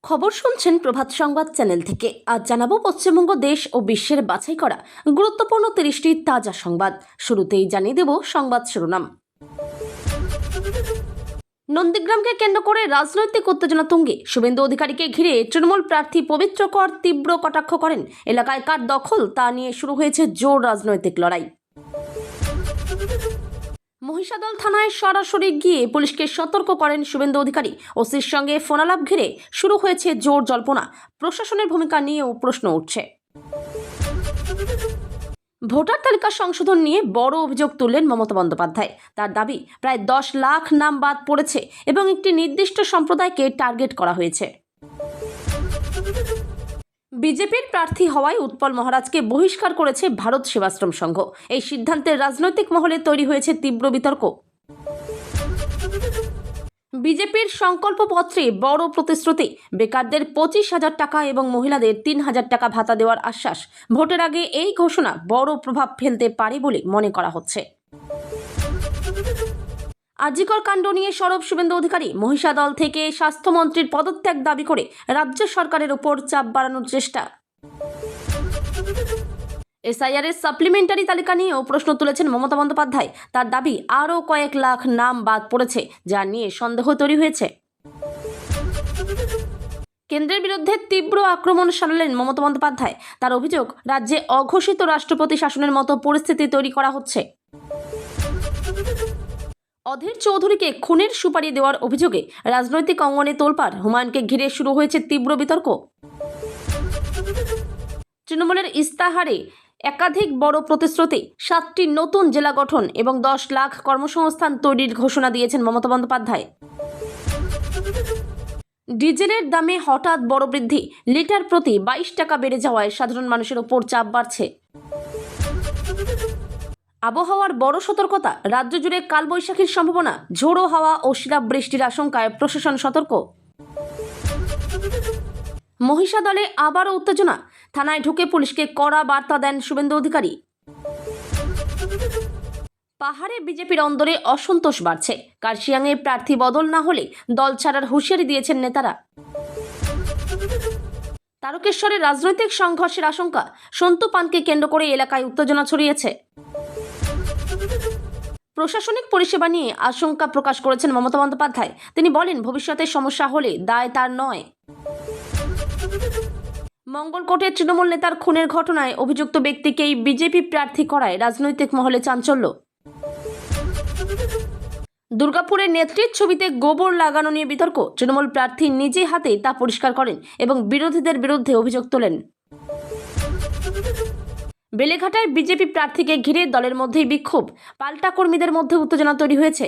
খবর শুনছেন প্রভাত সংবাদ চ্যানেল থেকে। আজ জানাবো পশ্চিমবঙ্গ দেশ ও বিশ্বের বাছাই করা গুরুত্বপূর্ণ 30টি তাজা সংবাদ। শুরুতেই জানিয়ে দেব সংবাদ শিরোনাম। নন্দীগ্রামকে কেন্দ্র করে রাজনৈতিক উত্তেজনা তুঙ্গে। শুভেন্দু অধিকারীকে ঘিরে তৃণমূল প্রার্থী পবিত্র কর তীব্র কটাক্ষ করেন। এলাকায় কার দখল তা নিয়ে শুরু হয়েছে জোর রাজনৈতিক লড়াই। মহিষাদল থানায় সরাসরি গিয়ে পুলিশকে সতর্ক করেন শুভেন্দু অধিকারী। ওসির সঙ্গে ফোনালাপ ঘিরে শুরু হয়েছে জোর জল্পনা। প্রশাসনের ভূমিকা নিয়েও প্রশ্ন উঠছে। ভোটার তালিকা সংশোধন নিয়ে বড় অভিযোগ তুললেন মমতা বন্দ্যোপাধ্যায়। তার দাবি, প্রায় 10 লাখ নাম বাদ পড়েছে এবং একটি নির্দিষ্ট সম্প্রদায়কে টার্গেট করা হয়েছে। বিজেপির প্রার্থী হওয়ায় উৎপল মহারাজকে বহিষ্কার করেছে ভারত সেবাশ্রম সংঘ। এই সিদ্ধান্তের রাজনৈতিক মহলে তৈরি হয়েছে তীব্র বিতর্ক। বিজেপির সংকল্পপত্রে বড় প্রতিশ্রুতি, বেকারদের 25,000 টাকা এবং মহিলাদের 3,000 টাকা ভাতা দেওয়ার আশ্বাস। ভোটের আগে এই ঘোষণা বড় প্রভাব ফেলতে পারে বলে মনে করা হচ্ছে। আজিকর কাণ্ড নিয়ে সরব শুভেন্দু অধিকারী। মহিষাদল থেকে স্বাস্থ্যমন্ত্রীর পদত্যাগ দাবি করে রাজ্য সরকারের উপর চাপ বাড়ানোর চেষ্টা। এসআইআর এর সাপ্লিমেন্টারি তালিকা নিয়েও প্রশ্ন তুলেছেন মমতা বন্দ্যোপাধ্যায়। তার দাবি, আরও কয়েক লাখ নাম বাদ পড়েছে, যা নিয়ে সন্দেহ তৈরি হয়েছে। কেন্দ্রের বিরুদ্ধে তীব্র আক্রমণ শানালেন মমতা বন্দ্যোপাধ্যায়। তার অভিযোগ, রাজ্যে অঘোষিত রাষ্ট্রপতি শাসনের মতো পরিস্থিতি তৈরি করা হচ্ছে। অধীর চৌধুরীকে খুনের সুপারি দেওয়ার অভিযোগে রাজনৈতিক অঙ্গনে তোলপাড়। হুমায়ুনকে ঘিরে শুরু হয়েছে তীব্র বিতর্ক। তৃণমূলের ইস্তাহারে একাধিক বড় প্রতিশ্রুতি, 7টি নতুন জেলা গঠন এবং 10 লাখ কর্মসংস্থান তৈরির ঘোষণা দিয়েছেন মমতা বন্দ্যোপাধ্যায়। ডিজেলের দামে হঠাৎ বড় বৃদ্ধি, লিটার প্রতি 22 টাকা বেড়ে যাওয়ায় সাধারণ মানুষের ওপর চাপ বাড়ছে। আবহাওয়ার বড় সতর্কতা, রাজ্য জুড়ে কালবৈশাখীর সম্ভাবনা। ঝোড়ো হাওয়া ও শিলাবৃষ্টির বৃষ্টির আশঙ্কায় প্রশাসন সতর্ক। মহিষাদলে আবারও উত্তেজনা, থানায় ঢুকে পুলিশকে কড়া বার্তা দেন শুভেন্দু অধিকারী। পাহাড়ে বিজেপির অন্দরে অসন্তোষ বাড়ছে। কার্শিয়াংয়ে প্রার্থী বদল না হলে দল ছাড়ার হুঁশিয়ারি দিয়েছেন নেতারা। তারকেশ্বরে রাজনৈতিক সংঘর্ষের আশঙ্কা, সন্তু পানকে কেন্দ্র করে এলাকায় উত্তেজনা ছড়িয়েছে। প্রশাসনিক পরিষেবা নিয়ে আশঙ্কা প্রকাশ করেছেন মমতা বন্দ্যোপাধ্যায়। তিনি বলেন, ভবিষ্যতে সমস্যা হলে দায় তার নয়। মঙ্গলকোটে তৃণমূল নেতার খুনের ঘটনায় অভিযুক্ত ব্যক্তিকেই বিজেপি প্রার্থী করায় রাজনৈতিক মহলে চাঞ্চল্য। দুর্গাপুরে নেত্রীর ছবিতে গোবর লাগানো নিয়ে বিতর্ক। তৃণমূল প্রার্থী নিজে হাতে তা পরিষ্কার করেন এবং বিরোধীদের বিরুদ্ধে অভিযোগ তোলেন। বেলেঘাটায় বিজেপি প্রার্থীকে ঘিরে দলের মধ্যেই বিক্ষোভ, পাল্টা কর্মীদের মধ্যে উত্তেজনা তৈরি হয়েছে।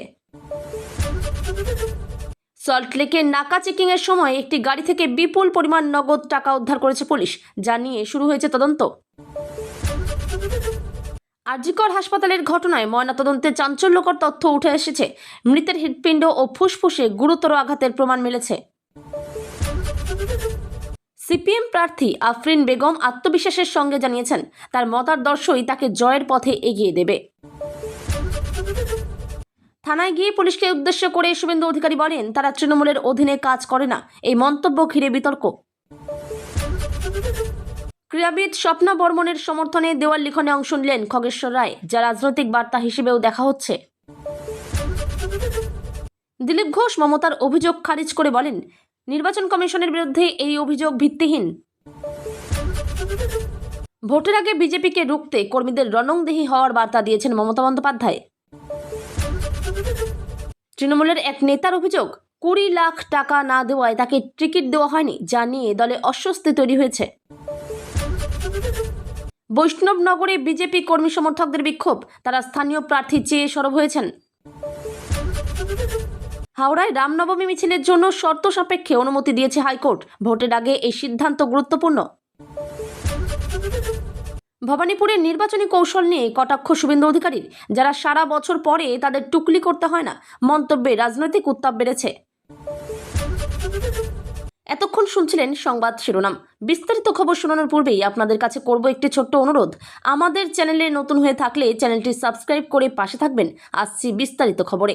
সল্টলেকে নাকা চেকিং এর সময় একটি গাড়ি থেকে বিপুল পরিমাণ নগদ টাকা উদ্ধার করেছে পুলিশ, যা নিয়ে শুরু হয়েছে তদন্ত। আরজিকর হাসপাতালের ঘটনায় ময়নাতদন্তে চাঞ্চল্যকর তথ্য উঠে এসেছে। মৃতের হৃৎপিণ্ড ও ফুসফুসে গুরুতর আঘাতের প্রমাণ মিলেছে। সিপিএম প্রার্থী আফরিন বেগম আত্মবিশ্বাসের সঙ্গে জানিয়েছেন, তার মতাদর্শই তাকে জয়ের পথে এগিয়ে দেবে। থানায় গিয়ে পুলিশকে উদ্দেশ্য করে শুভেন্দু অধিকারী বলেন, তারা তৃণমূলের অধীনে কাজ করে না। এই মন্তব্য ঘিরে বিতর্ক। ক্রীড়াবিদ স্বপ্না বর্মনের সমর্থনে দেওয়াল লিখনে অংশ নিলেন খগেশ্বর রায়, যা রাজনৈতিক বার্তা হিসেবেও দেখা হচ্ছে। দিলীপ ঘোষ মমতার অভিযোগ খারিজ করে বলেন, নির্বাচন কমিশনের বিরুদ্ধে এই অভিযোগ ভিত্তিহীন। ভোটের আগে বিজেপিকে রুখতে কর্মীদের রণংদেহী হওয়ার বার্তা দিয়েছেন মমতা বন্দ্যোপাধ্যায়। তৃণমূলের এক নেতার অভিযোগ, 20 লাখ টাকা না দেওয়ায় তাকে টিকিট দেওয়া হয়নি, যা নিয়ে দলে অস্বস্তি তৈরি হয়েছে। বৈষ্ণবনগরে বিজেপি কর্মী সমর্থকদের বিক্ষোভ, তারা স্থানীয় প্রার্থী চেয়ে সরব হয়েছেন। হাওড়ায় রামনবমী মিছিলের জন্য শর্ত সাপেক্ষে অনুমতি দিয়েছে হাইকোর্ট। ভোটের আগে এই সিদ্ধান্ত গুরুত্বপূর্ণ। ভবানীপুরের নির্বাচনী কৌশল নিয়ে কটাক্ষ শুভেন্দু অধিকারীর। যারা সারা বছর পরে তাদের টুকলি করতে হয় না, মন্তব্যে রাজনৈতিক উত্তাপ বেড়েছে। এতক্ষণ শুনছিলেন সংবাদ শিরোনাম। বিস্তারিত খবর শোনানোর পূর্বেই আপনাদের কাছে করব একটি ছোট্ট অনুরোধ। আমাদের চ্যানেলে নতুন হয়ে থাকলে চ্যানেলটি সাবস্ক্রাইব করে পাশে থাকবেন। আসছি বিস্তারিত খবরে।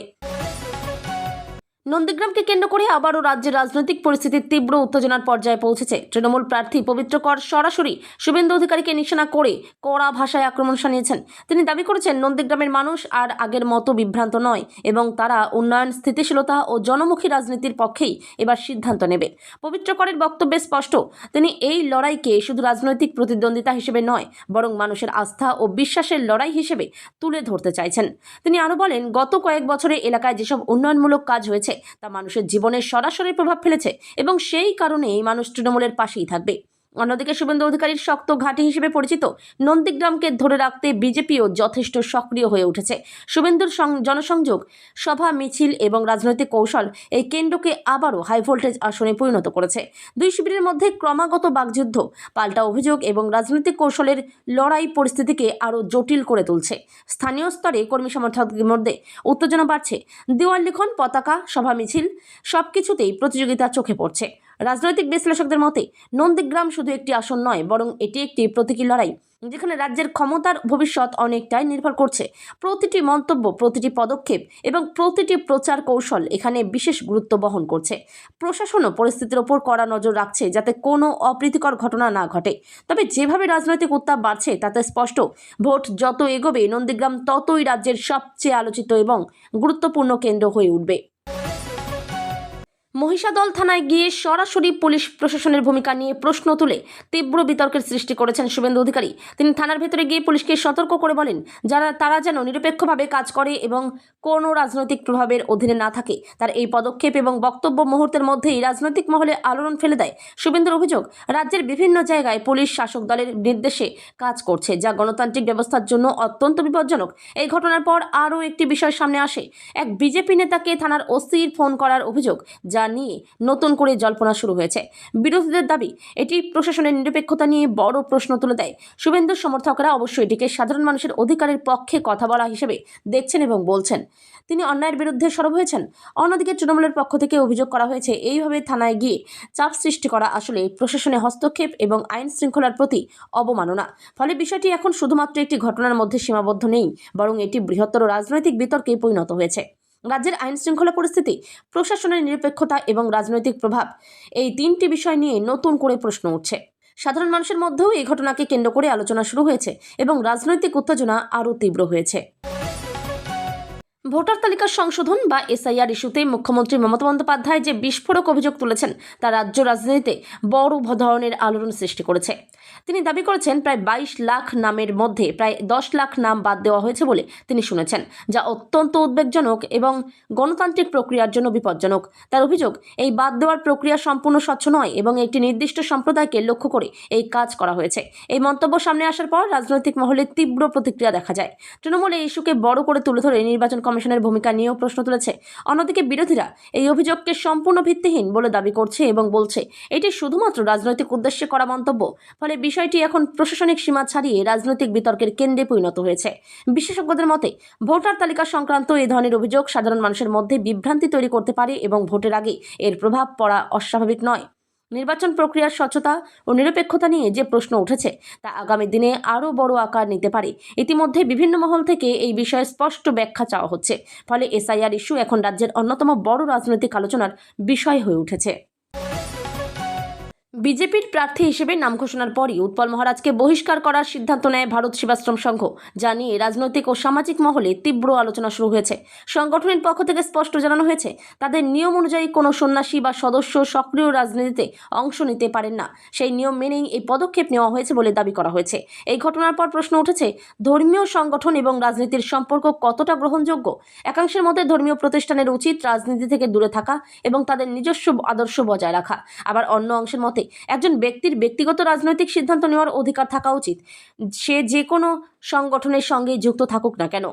নন্দীগ্রামকে কেন্দ্র করে আবারও রাজ্যের রাজনৈতিক পরিস্থিতির তীব্র উত্তেজনার পর্যায়ে পৌঁছেছে। তৃণমূল প্রার্থী পবিত্র কর সরাসরি শুভেন্দু অধিকারীকে নিশানা করে কড়া ভাষায় আক্রমণ শানিয়েছেন। তিনি দাবি করেছেন নন্দীগ্রামের মানুষ আর আগের মতো বিভ্রান্ত নয় এবং তারা উন্নয়ন, স্থিতিশীলতা ও জনমুখী রাজনীতির পক্ষেই এবার সিদ্ধান্ত নেবে। পবিত্র করের বক্তব্যে স্পষ্ট, তিনি এই লড়াইকে শুধু রাজনৈতিক প্রতিদ্বন্দ্বিতা হিসেবে নয় বরং মানুষের আস্থা ও বিশ্বাসের লড়াই হিসেবে তুলে ধরতে চাইছেন। তিনি আরও বলেন, গত কয়েক বছরে এলাকায় যেসব উন্নয়নমূলক কাজ হয়েছে তা মানুষের জীবনে সরাসরি প্রভাব ফেলেছে এবং সেই কারণেই মানুষ তৃণমূলের পাশেই থাকবে। অন্যদিকে শুভেন্দু অধিকারীর শক্ত ঘাঁটি হিসেবে পরিচিত নন্দীগ্রামকে ধরে রাখতে বিজেপিও যথেষ্ট সক্রিয় হয়ে উঠেছে। শুভেন্দুর জনসংযোগ, সভা, মিছিল এবং রাজনৈতিক কৌশল এই কেন্দ্রকে আবারও হাই ভোল্টেজ আসনে পরিণত করেছে। দুই শিবিরের মধ্যে ক্রমাগত বাকযুদ্ধ, পাল্টা অভিযোগ এবং রাজনৈতিক কৌশলের লড়াই পরিস্থিতিকে আরও জটিল করে তুলছে। স্থানীয় স্তরে কর্মী সমর্থকদের মধ্যে উত্তেজনা বাড়ছে। দেওয়াল লিখন, পতাকা, সভা, মিছিল সবকিছুতেই প্রতিযোগিতা চোখে পড়ছে। রাজনৈতিক বিশ্লেষকদের মতে নন্দীগ্রাম শুধু একটি আসন নয় বরং এটি একটি প্রতীকী লড়াই, যেখানে রাজ্যের ক্ষমতার ভবিষ্যৎ অনেকটাই নির্ভর করছে। প্রতিটি মন্তব্য, প্রতিটি পদক্ষেপ এবং প্রতিটি প্রচার কৌশল এখানে বিশেষ গুরুত্ব বহন করছে। প্রশাসনও পরিস্থিতির ওপর কড়া নজর রাখছে যাতে কোনো অপ্রীতিকর ঘটনা না ঘটে। তবে যেভাবে রাজনৈতিক উত্তাপ বাড়ছে তাতে স্পষ্ট, ভোট যত এগোবে নন্দীগ্রাম ততই রাজ্যের সবচেয়ে আলোচিত এবং গুরুত্বপূর্ণ কেন্দ্র হয়ে উঠবে। মহিষাদল থানায় গিয়ে সরাসরি পুলিশ প্রশাসনের ভূমিকা নিয়ে প্রশ্ন তুলে তীব্র বিতর্কের সৃষ্টি করেছেন শুভেন্দু অধিকারী। তিনি থানার ভেতরে গিয়ে পুলিশকে সতর্ক করে বলেন, তারা যেন নিরপেক্ষভাবে কাজ করে এবং কোনো রাজনৈতিক প্রভাবের অধীনে না থাকে। তার এই পদক্ষেপ এবং বক্তব্য মুহূর্তের মধ্যেই রাজনৈতিক মহলে আলোড়ন ফেলে দেয়। শুভেন্দুর অভিযোগ, রাজ্যের বিভিন্ন জায়গায় পুলিশ শাসক দলের নির্দেশে কাজ করছে, যা গণতান্ত্রিক ব্যবস্থার জন্য অত্যন্ত বিপজ্জনক। এই ঘটনার পর আরও একটি বিষয় সামনে আসে, এক বিজেপি নেতাকে থানার ওসির ফোন করার অভিযোগ, যা নিয়ে নতুন করে জল্পনা শুরু হয়েছে। বিরোধীদের দাবি, এটি প্রশাসনের নিরপেক্ষতা নিয়ে বড় প্রশ্ন তুলে দেয়। শুভেন্দুর সমর্থকরা অবশ্য এটিকে সাধারণ মানুষের অধিকারের পক্ষে কথা বলা হিসেবে দেখছেন এবং বলছেন তিনি অন্যায়ের বিরুদ্ধে সরব হয়েছেন। অন্যদিকে তৃণমূলের পক্ষ থেকে অভিযোগ করা হয়েছে, এইভাবে থানায় গিয়ে চাপ সৃষ্টি করা আসলে প্রশাসনের হস্তক্ষেপ এবং আইন শৃঙ্খলার প্রতি অবমাননা। ফলে বিষয়টি এখন শুধুমাত্র একটি ঘটনার মধ্যে সীমাবদ্ধ নেই, বরং এটি বৃহত্তর রাজনৈতিক বিতর্কে পরিণত হয়েছে। রাজ্যের আইন শৃঙ্খলা পরিস্থিতি, প্রশাসনের নিরপেক্ষতা এবং রাজনৈতিক প্রভাব, এই তিনটি বিষয় নিয়ে নতুন করে প্রশ্ন উঠছে। সাধারণ মানুষের মধ্যেও এই ঘটনাকে কেন্দ্র করে আলোচনা শুরু হয়েছে এবং রাজনৈতিক উত্তেজনা আরও তীব্র হয়েছে। ভোটার তালিকা সংশোধন বা এসআইআর ইস্যুতে মুখ্যমন্ত্রী মমতা বন্দ্যোপাধ্যায় যে বিস্ফোরক অভিযোগ তুলেছেন তা রাজ্য রাজনীতিতে বড় ধরনের আলোড়ন সৃষ্টি করেছে। তিনি দাবি করেছেন, প্রায় 22 লাখ নামের মধ্যে প্রায় 10 লাখ নাম বাদ দেওয়া হয়েছে বলে তিনি শুনেছেন, যা অত্যন্ত উদ্বেগজনক এবং গণতান্ত্রিক প্রক্রিয়ার জন্য বিপজ্জনক। তার অভিযোগ, এই বাদ দেওয়ার প্রক্রিয়া সম্পূর্ণ স্বচ্ছ নয় এবং একটি নির্দিষ্ট সম্প্রদায়কে লক্ষ্য করে এই কাজ করা হয়েছে। এই মন্তব্য সামনে আসার পর রাজনৈতিক মহলে তীব্র প্রতিক্রিয়া দেখা যায়। তৃণমূল এই ইস্যুকে বড় করে তুলে ধরে নির্বাচন কমিশনের ভূমিকা নিয়েও প্রশ্ন তুলেছে। অন্যদিকে বিরোধীরা এই অভিযোগকে সম্পূর্ণ ভিত্তিহীন বলে দাবি করছে এবং বলছে এটি শুধুমাত্র রাজনৈতিক উদ্দেশ্যে করা মন্তব্য। ফলে বিষয়টি এখন প্রশাসনিক সীমা ছাড়িয়ে রাজনৈতিক বিতর্কের কেন্দ্রে পরিণত হয়েছে। বিশেষজ্ঞদের মতে, ভোটার তালিকা সংক্রান্ত এই ধরনের অভিযোগ সাধারণ মানুষের মধ্যে বিভ্রান্তি তৈরি করতে পারে এবং ভোটের আগে এর প্রভাব পড়া অস্বাভাবিক নয়। নির্বাচন প্রক্রিয়ার স্বচ্ছতা ও নিরপেক্ষতা নিয়ে যে প্রশ্ন উঠেছে তা আগামী দিনে আরও বড় আকার নিতে পারে। ইতিমধ্যে বিভিন্ন মহল থেকে এই বিষয়ে স্পষ্ট ব্যাখ্যা চাওয়া হচ্ছে। ফলে এসআইআর ইস্যু এখন রাজ্যের অন্যতম বড় রাজনৈতিক আলোচনার বিষয় হয়ে উঠেছে। বিজেপির প্রার্থী হিসেবে নাম ঘোষণার পরই উৎপল মহারাজকে বহিষ্কার করার সিদ্ধান্ত নেয় ভারত সেবাশ্রম সংঘ, যা নিয়ে রাজনৈতিক ও সামাজিক মহলে তীব্র আলোচনা শুরু হয়েছে। সংগঠনের পক্ষ থেকে স্পষ্ট জানানো হয়েছে, তাদের নিয়ম অনুযায়ী কোনো সন্ন্যাসী বা সদস্য সক্রিয় রাজনীতিতে অংশ নিতে পারেন না। সেই নিয়ম মেনেই এই পদক্ষেপ নেওয়া হয়েছে বলে দাবি করা হয়েছে। এই ঘটনার পর প্রশ্ন উঠেছে, ধর্মীয় সংগঠন এবং রাজনীতির সম্পর্ক কতটা গ্রহণযোগ্য? একাংশের মতে ধর্মীয় প্রতিষ্ঠানের উচিত রাজনীতি থেকে দূরে থাকা এবং তাদের নিজস্ব আদর্শ বজায় রাখা। আবার অন্য অংশের মতে একজন ব্যক্তির ব্যক্তিগত রাজনৈতিক সিদ্ধান্ত নেওয়ার অধিকার থাকা উচিত, সে যে কোনো সংগঠনের সঙ্গে যুক্ত থাকুক না কেন।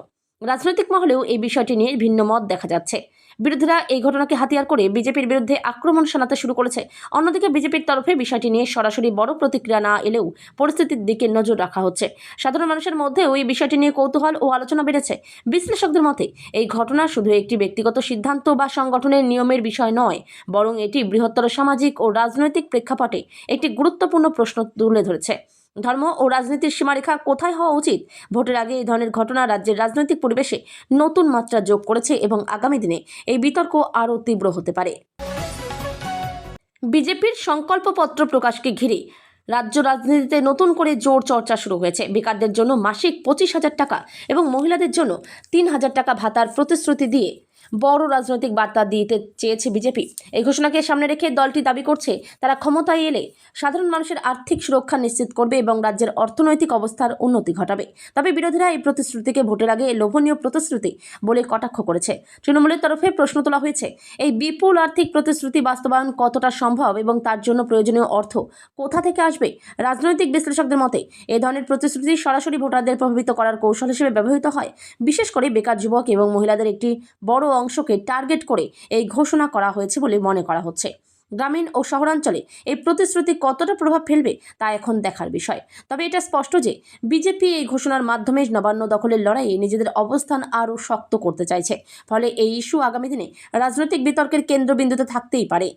রাজনৈতিক মহলেও এই বিষয়টি নিয়ে ভিন্ন মত দেখা যাচ্ছে। বিরোধীরা এই ঘটনাকে হাতিয়ার করে বিজেপির বিরুদ্ধে আক্রমণ শানাতে শুরু করেছে। অন্যদিকে বিজেপির তরফে বিষয়টি নিয়ে সরাসরি বড় প্রতিক্রিয়া না এলেও পরিস্থিতির দিকে নজর রাখা হচ্ছে। সাধারণ মানুষের মধ্যেও এই বিষয়টি নিয়ে কৌতূহল ও আলোচনা বেড়েছে। বিশ্লেষকদের মতে, এই ঘটনা শুধু একটি ব্যক্তিগত সিদ্ধান্ত বা সংগঠনের নিয়মের বিষয় নয়, বরং এটি বৃহত্তর সামাজিক ও রাজনৈতিক প্রেক্ষাপটে একটি গুরুত্বপূর্ণ প্রশ্ন তুলে ধরেছে। ধর্ম ও রাজনীতির সীমারেখা কোথায় হওয়া উচিত? ভোটের আগে এই ধরনের ঘটনা রাজ্যের রাজনৈতিক পরিবেশে নতুন মাত্রা যোগ করেছে এবং আগামী দিনে এই বিতর্ক আরও তীব্র হতে পারে। বিজেপির সংকল্পপত্র প্রকাশকে ঘিরে রাজ্য রাজনীতিতে নতুন করে জোর চর্চা শুরু হয়েছে। বেকারদের জন্য মাসিক 25,000 টাকা এবং মহিলাদের জন্য 3,000 টাকা ভাতার প্রতিশ্রুতি দিয়ে বড় রাজনৈতিক বার্তা দিতে চেয়েছে বিজেপি। এই ঘোষণাকে সামনে রেখে দলটি দাবি করছে তারা ক্ষমতায় এলে সাধারণ মানুষের আর্থিক সুরক্ষা নিশ্চিত করবে এবং রাজ্যের অর্থনৈতিক অবস্থার উন্নতি ঘটাবে। তবে বিরোধীরা এই প্রতিশ্রুতিকে ভোটের আগে লোভনীয় প্রতিশ্রুতি বলে কটাক্ষ করেছে। তৃণমূলের তরফে প্রশ্ন তোলা হয়েছে, এই বিপুল আর্থিক প্রতিশ্রুতি বাস্তবায়ন কতটা সম্ভব এবং তার জন্য প্রয়োজনীয় অর্থ কোথা থেকে আসবে? রাজনৈতিক বিশ্লেষকদের মতে এই ধরনের প্রতিশ্রুতি সরাসরি ভোটারদের প্রভাবিত করার কৌশল হিসেবে ব্যবহৃত হয়। বিশেষ করে বেকার যুবক এবং মহিলাদের একটি বড় অংশকে টার্গেট করে এই ঘোষণা করা হয়েছে বলে মনে করা হচ্ছে। গ্রামীণ ও শহরাঞ্চলে এই প্রতিশ্রুতি কতটা প্রভাব ফেলবে তা এখন দেখার বিষয়। তবে এটা স্পষ্ট যে বিজেপি এই ঘোষণার মাধ্যমে নবান্ন দখলের লড়াইয়ে নিজেদের অবস্থান আরও শক্ত করতে চাইছে। ফলে এই ইস্যু আগামী দিনে রাজনৈতিক বিতর্কের কেন্দ্রবিন্দুতে থাকতেই পারে।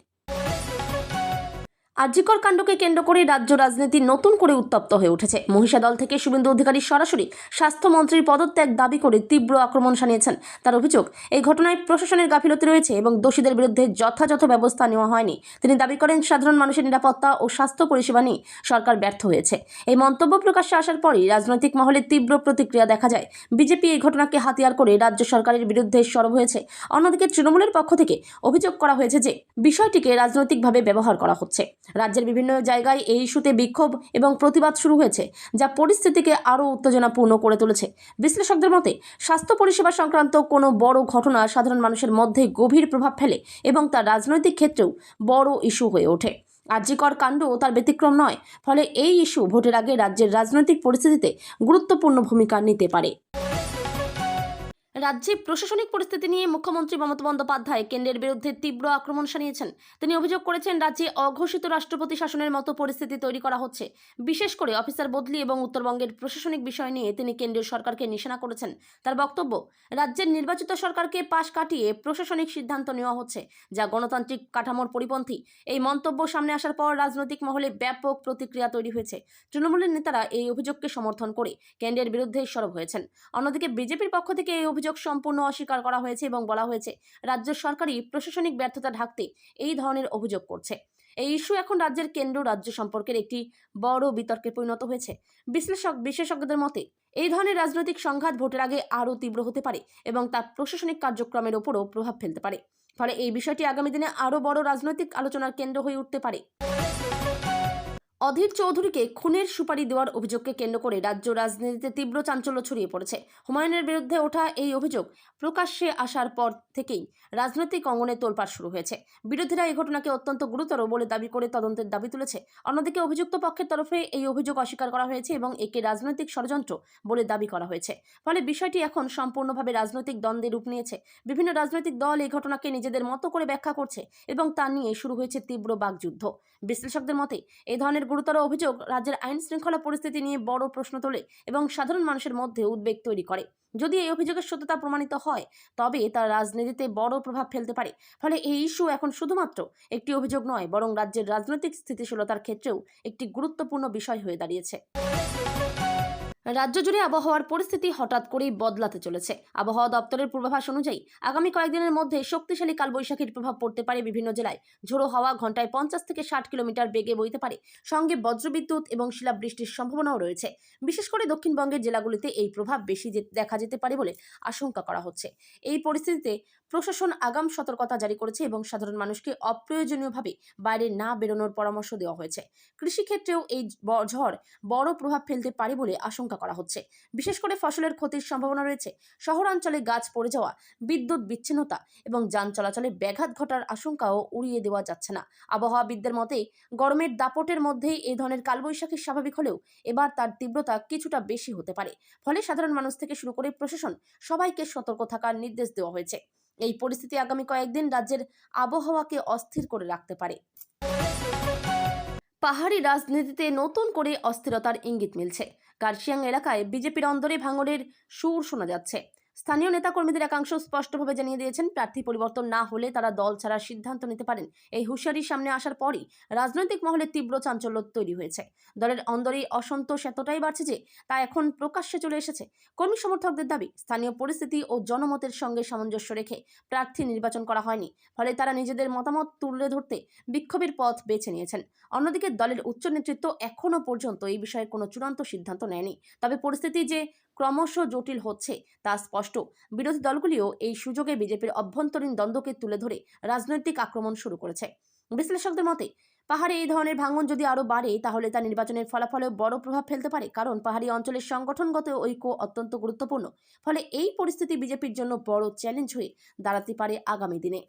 আরজিকর কাণ্ডকে কেন্দ্র করে রাজ্য রাজনীতি নতুন করে উত্তপ্ত হয়ে উঠেছে। মহিষা দল থেকে শুভেন্দু অধিকারী সরাসরি স্বাস্থ্যমন্ত্রীর পদত্যাগ দাবি করে তীব্র আক্রমণ শানিয়েছেন। তার অভিযোগ, এই ঘটনায় প্রশাসনের গাফিলতি রয়েছে এবং দোষীদের বিরুদ্ধে যথাযথ ব্যবস্থা নেওয়া হয়নি। তিনি দাবি করেন সাধারণ মানুষের নিরাপত্তা ও স্বাস্থ্য পরিষেবা নিয়ে সরকার ব্যর্থ হয়েছে। এই মন্তব্য প্রকাশ্যে আসার পরই রাজনৈতিক মহলে তীব্র প্রতিক্রিয়া দেখা যায়। বিজেপি এই ঘটনাকে হাতিয়ার করে রাজ্য সরকারের বিরুদ্ধে সরব হয়েছে। অন্যদিকে তৃণমূলের পক্ষ থেকে অভিযোগ করা হয়েছে যে বিষয়টিকে রাজনৈতিকভাবে ব্যবহার করা হচ্ছে। রাজ্যের বিভিন্ন জায়গায় এই ইস্যুতে বিক্ষোভ এবং প্রতিবাদ শুরু হয়েছে, যা পরিস্থিতিকে আরও উত্তেজনাপূর্ণ করে তুলেছে। বিশ্লেষকদের মতে স্বাস্থ্য পরিষেবা সংক্রান্ত কোনো বড় ঘটনা সাধারণ মানুষের মধ্যে গভীর প্রভাব ফেলে এবং তা রাজনৈতিক ক্ষেত্রেও বড় ইস্যু হয়ে ওঠে। আরজিকর কাণ্ড তার ব্যতিক্রম নয়। ফলে এই ইস্যু ভোটের আগে রাজ্যের রাজনৈতিক পরিস্থিতিতে গুরুত্বপূর্ণ ভূমিকা নিতে পারে। রাজ্যে প্রশাসনিক পরিস্থিতি নিয়ে মুখ্যমন্ত্রী মমতা বন্দ্যোপাধ্যায় কেন্দ্রের বিরুদ্ধে তীব্র আক্রমণ শানিয়েছেন। তিনি অভিযোগ করেছেন রাজ্যে অঘোষিত রাষ্ট্রপতি শাসনের মতো পরিস্থিতি তৈরি করা হচ্ছে। বিশেষ করে অফিসার বদলি এবং উত্তরবঙ্গের প্রশাসনিক বিষয় নিয়ে তিনি কেন্দ্রীয় সরকারকে নিশানা করেছেন। তার বক্তব্য, রাজ্যের নির্বাচিত সরকারকে পাশ কাটিয়ে প্রশাসনিক সিদ্ধান্ত নেওয়া হচ্ছে, যা গণতান্ত্রিক কাঠামোর পরিপন্থী। এই মন্তব্য সামনে আসার পর রাজনৈতিক মহলে ব্যাপক প্রতিক্রিয়া তৈরি হয়েছে। তৃণমূলের নেতারা এই অভিযোগকে সমর্থন করে কেন্দ্রের বিরুদ্ধে সরব হয়েছেন। অন্যদিকে বিজেপির পক্ষ থেকে এই অভিযোগ সম্পূর্ণ অস্বীকার করা হয়েছে এবং বলা হয়েছে রাজ্য সরকারই প্রশাসনিক ব্যর্থতা ঢাকতে এই ধরনের অভিযোগ করছে। এই ইস্যু এখন রাজ্যের কেন্দ্র রাজ্য সম্পর্কের একটি বড় বিতর্কে পরিণত হয়েছে। বিশেষজ্ঞদের মতে এই ধরনের রাজনৈতিক সংঘাত ভোটের আগে আরও তীব্র হতে পারে এবং তা প্রশাসনিক কার্যক্রমের উপরও প্রভাব ফেলতে পারে। ফলে এই বিষয়টি আগামী দিনে আরও বড় রাজনৈতিক আলোচনার কেন্দ্র হয়ে উঠতে পারে। অধীর চৌধুরীকে খুনের সুপারি দেওয়ার অভিযোগকে কেন্দ্র করে রাজ্য রাজনীতিতে তীব্র চাঞ্চল্য ছড়িয়ে পড়েছে। হুমায়ুনের বিরুদ্ধে ওঠা এই অভিযোগ প্রকাশ্যে আসার পর থেকেই রাজনৈতিক অঙ্গনে তোলপাড় শুরু হয়েছে। বিরোধীরা এই ঘটনাকে অত্যন্ত গুরুতর বলে দাবি করে তদন্তের দাবি তুলেছে। অন্যদিকে অভিযুক্ত পক্ষের তরফে এই অভিযোগ অস্বীকার করা হয়েছে এবং একে রাজনৈতিক ষড়যন্ত্র বলে দাবি করা হয়েছে। ফলে বিষয়টি এখন সম্পূর্ণভাবে রাজনৈতিক দ্বন্দ্বে রূপ নিয়েছে। বিভিন্ন রাজনৈতিক দল এই ঘটনাকে নিজেদের মতো করে ব্যাখ্যা করছে এবং তা নিয়ে শুরু হয়েছে তীব্র বাকযুদ্ধ। বিশ্লেষকদের মতে এই ধরনের গুরুতর অভিযোগ রাজ্যের আইন শৃঙ্খলা পরিস্থিতি নিয়ে বড় প্রশ্ন তোলে এবং সাধারণ মানুষের মধ্যে উদ্বেগ তৈরি করে। যদি এই অভিযোগের সত্যতা প্রমাণিত হয় তবে তা রাজনীতিতে বড় প্রভাব ফেলতে পারে। ফলে এই ইস্যু এখন শুধুমাত্র একটি অভিযোগ নয়, বরং রাজ্যের রাজনৈতিক স্থিতিশীলতার ক্ষেত্রেও একটি গুরুত্বপূর্ণ বিষয় হয়ে দাঁড়িয়েছে। রাজ্য জুড়ে আবহাওয়ার পরিস্থিতি হঠাৎ করেই বদলাতে চলেছে। আবহাওয়া দপ্তরের পূর্বাভাস অনুযায়ী আগামী কয়েকদিনের মধ্যে শক্তিশালী কালবৈশাখীর প্রভাব পড়তে পারে বিভিন্ন জেলায়। ঝোড়ো হাওয়া ঘন্টায় 50 থেকে 60 কিলোমিটার বেগে বইতে পারে। সঙ্গে বজ্রবিদ্যুৎ এবং শিলাবৃষ্টির সম্ভাবনাও রয়েছে। বিশেষ করে দক্ষিণবঙ্গের জেলাগুলিতে এই প্রভাব বেশি দেখা যেতে পারে বলে আশঙ্কা করা হচ্ছে। এই পরিস্থিতিতে প্রশাসন আগাম সতর্কতা জারি করেছে এবং সাধারণ মানুষকে অপ্রয়োজনীয়ভাবে বাইরে না বেরোনোর পরামর্শ দেওয়া হয়েছে। কৃষিক্ষেত্রেও এই ঝড় বড় প্রভাব ফেলতে পারে বলে আশঙ্কা করা হচ্ছে। বিশেষ করে ফসলের ক্ষতির সম্ভাবনা রয়েছে। শহরাঞ্চলে গাছ পড়ে যাওয়া, বিদ্যুৎ বিচ্ছিন্নতা এবং যান চলাচলে ব্যাঘাত ঘটার আশঙ্কাও উড়িয়ে দেওয়া যাচ্ছে না। আবহাওয়াবিদদের মতে গরমের দাপটের মধ্যেই এই ধরনের কালবৈশাখী স্বাভাবিক হলেও এবার তার তীব্রতা কিছুটা বেশি হতে পারে। ফলে সাধারণ মানুষ থেকে শুরু করে প্রশাসন সবাইকে সতর্ক থাকার নির্দেশ দেওয়া হয়েছে। এই পরিস্থিতি আগামী কয়েকদিন রাজ্যের আবহাওয়াকে অস্থির করে রাখতে পারে। পাহাড়ি রাজনীতিতে নতুন করে অস্থিরতার ইঙ্গিত মিলছে। কার্শিয়াং এলাকায় বিজেপির অন্দরে ভাঙড়ের সুর শোনা যাচ্ছে। স্থানীয় নেতাকর্মীদের একাংশ স্পষ্টভাবে জানিয়ে দিয়েছেন, প্রার্থী পরিবর্তন না হলে তারা দল ছাড়ার সিদ্ধান্ত নিতে পারেন। এই হুঁশিয়ারির সামনে আসার পরই রাজনৈতিক মহলে তীব্র চাঞ্চল্য তৈরি হয়েছে। দলের অন্দরেই অসন্তোষ এতটাই বাড়ছে যে তা এখন প্রকাশ্যে চলে এসেছে। কর্মী সমর্থকদের দাবি, স্থানীয় পরিস্থিতি ও জনমতের সঙ্গে সামঞ্জস্য রেখে প্রার্থী নির্বাচন করা হয়নি, ফলে তারা নিজেদের মতামত তুলে ধরতে বিক্ষোভের পথ বেছে নিয়েছেন। অন্যদিকে দলের উচ্চ নেতৃত্ব এখনও পর্যন্ত এই বিষয়ে কোনো চূড়ান্ত সিদ্ধান্ত নেয়নি। তবে পরিস্থিতি যে ক্রমশ জটিল হচ্ছে তা স্পষ্ট। বিরোধী দলগুলিও এই সুযোগে বিজেপির অভ্যন্তরীণ দ্বন্দ্বকে তুলে ধরে রাজনৈতিক আক্রমণ শুরু করেছে। বিশ্লেষকদের মতে, পাহাড়ে এই ধরনের ভাঙন যদি আরও বাড়ে তাহলে তা নির্বাচনের ফলাফলেও বড় প্রভাব ফেলতে পারে, কারণ পাহাড়ি অঞ্চলের সংগঠনগত ঐক্য অত্যন্ত গুরুত্বপূর্ণ। ফলে এই পরিস্থিতি বিজেপির জন্য বড় চ্যালেঞ্জ হয়ে দাঁড়াতে পারে আগামী দিনে।